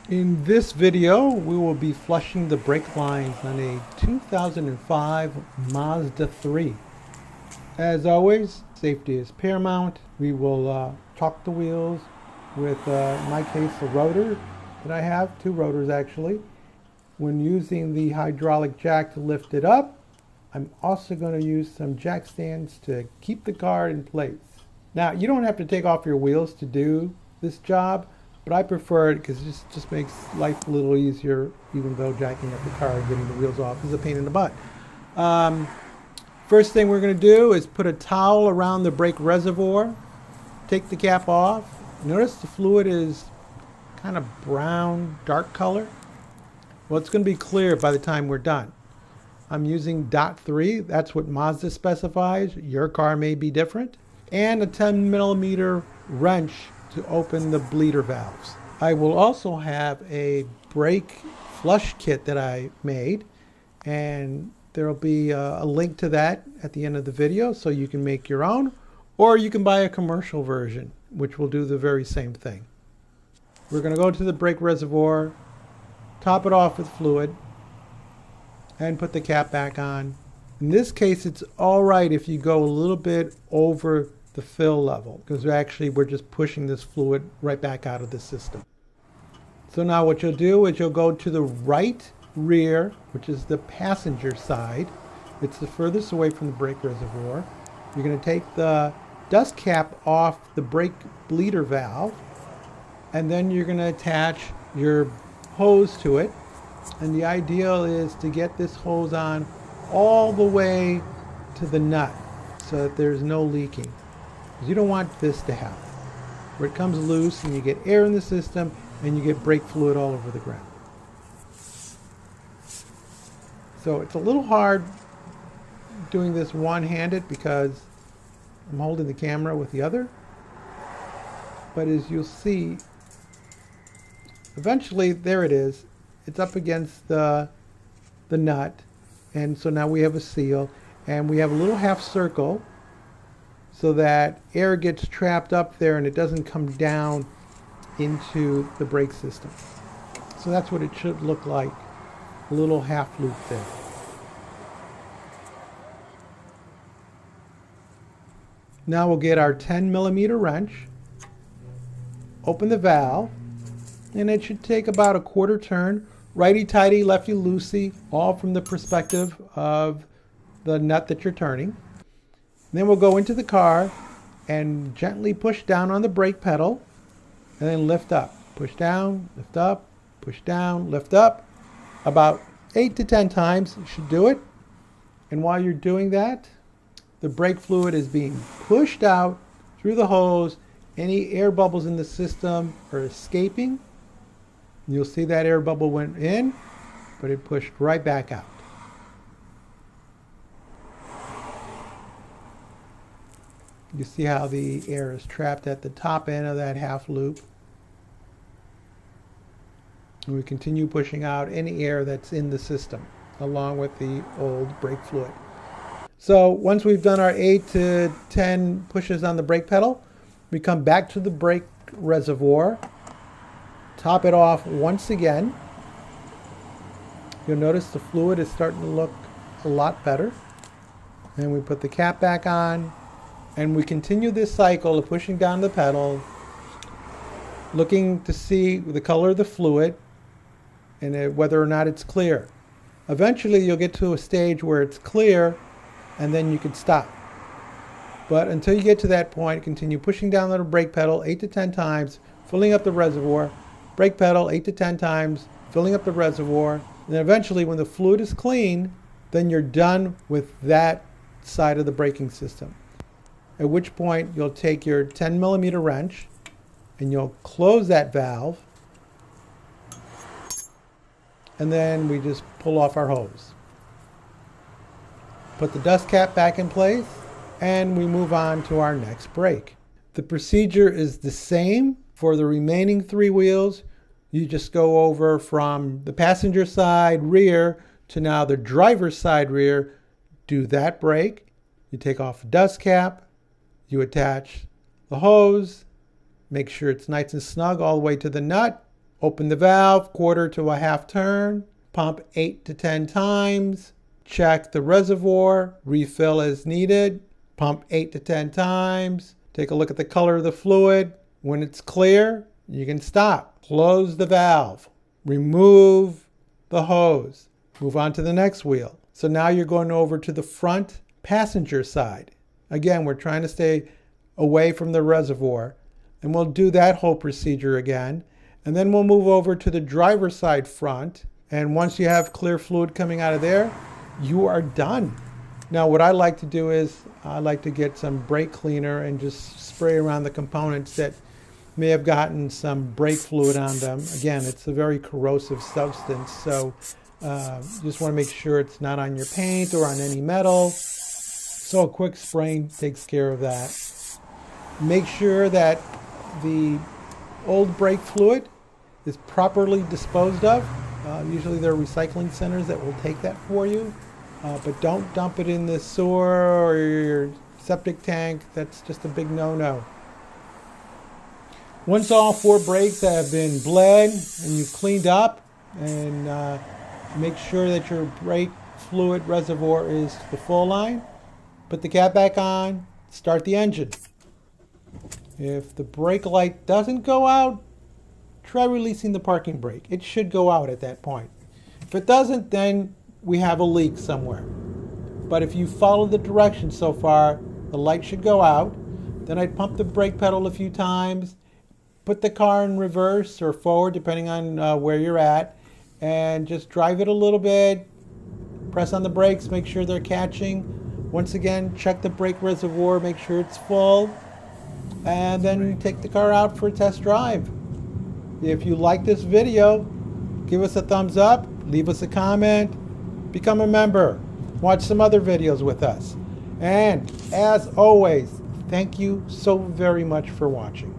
In this video, we will be flushing the brake lines on a 2005 Mazda 3. As always, safety is paramount. We will chalk the wheels with, in my case, a rotor that I have, two rotors actually. When using the hydraulic jack to lift it up, I'm also going to use some jack stands to keep the car in place. Now, you don't have to take off your wheels to do this job, but I prefer it because it just makes life a little easier, even though jacking up the car and getting the wheels off is a pain in the butt. First thing we're going to do is put a towel around the brake reservoir, take the cap off. Notice the fluid is kind of brown, dark color. Well, it's going to be clear by the time we're done. I'm using MAZDA3, that's what Mazda specifies. Your car may be different. And a 10 millimeter wrench to open the bleeder valves. I will also have a brake flush kit that I made, and there will be a link to that at the end of the video so you can make your own, or you can buy a commercial version which will do the very same thing. We're going to go to the brake reservoir, top it off with fluid, and put the cap back on. In this case, it's all right if you go a little bit over the fill level, because we're just pushing this fluid right back out of the system. So now what you'll do is you'll go to the right rear, which is the passenger side. It's the furthest away from the brake reservoir. You're going to take the dust cap off the brake bleeder valve, and then you're going to attach your hose to it. And the ideal is to get this hose on all the way to the nut so that there's no leaking. Because you don't want this to happen, where it comes loose and you get air in the system and you get brake fluid all over the ground. So it's a little hard doing this one-handed because I'm holding the camera with the other. But as you'll see, eventually, there it is. It's up against the nut, and so now we have a seal, and we have a little half circle so that air gets trapped up there and it doesn't come down into the brake system. So that's what it should look like, a little half loop there. Now we'll get our 10 millimeter wrench, open the valve, and it should take about a quarter turn, righty-tighty, lefty-loosey, all from the perspective of the nut that you're turning. Then we'll go into the car and gently push down on the brake pedal and then lift up. Push down, lift up, push down, lift up. About 8 to 10 times should do it. And while you're doing that, the brake fluid is being pushed out through the hose. Any air bubbles in the system are escaping. You'll see that air bubble went in, but it pushed right back out. You see how the air is trapped at the top end of that half loop. And we continue pushing out any air that's in the system, along with the old brake fluid. So once we've done our 8 to 10 pushes on the brake pedal, we come back to the brake reservoir, top it off once again. You'll notice the fluid is starting to look a lot better. And we put the cap back on, and we continue this cycle of pushing down the pedal, looking to see the color of the fluid and whether or not it's clear. Eventually you'll get to a stage where it's clear, and then you can stop. But until you get to that point, continue pushing down the brake pedal 8 to 10 times, filling up the reservoir, brake pedal 8 to 10 times, filling up the reservoir, and then eventually when the fluid is clean, then you're done with that side of the braking system. At which point you'll take your 10 millimeter wrench and you'll close that valve, and then we just pull off our hose. Put the dust cap back in place, and we move on to our next brake. The procedure is the same for the remaining 3 wheels. You just go over from the passenger side rear to now the driver's side rear. Do that brake. You take off the dust cap. You attach the hose. Make sure it's nice and snug all the way to the nut. Open the valve, quarter to a half turn, pump 8 to 10 times, check the reservoir, refill as needed, pump 8 to 10 times, take a look at the color of the fluid. When it's clear, you can stop. Close the valve, remove the hose, move on to the next wheel. So now you're going over to the front passenger side. Again, we're trying to stay away from the reservoir, and we'll do that whole procedure again. And then we'll move over to the driver's side front. And once you have clear fluid coming out of there, you are done. Now, what I like to do is I like to get some brake cleaner and just spray around the components that may have gotten some brake fluid on them. Again, it's a very corrosive substance, so just want to make sure it's not on your paint or on any metal. So a quick spraying takes care of that. Make sure that the old brake fluid is properly disposed of. Usually there are recycling centers that will take that for you, but don't dump it in the sewer or your septic tank. That's just a big no-no. Once all 4 brakes have been bled and you've cleaned up, and make sure that your brake fluid reservoir is the full line, put the cap back on, start the engine. If the brake light doesn't go out, try releasing the parking brake. It should go out at that point. If it doesn't, then we have a leak somewhere. But if you follow the directions so far, the light should go out. Then I'd pump the brake pedal a few times, put the car in reverse or forward, depending on where you're at, and just drive it a little bit. Press on the brakes, make sure they're catching. Once again, check the brake reservoir, make sure it's full, and then take the car out for a test drive. If you like this video, give us a thumbs up, leave us a comment, become a member, watch some other videos with us. And as always, thank you so very much for watching.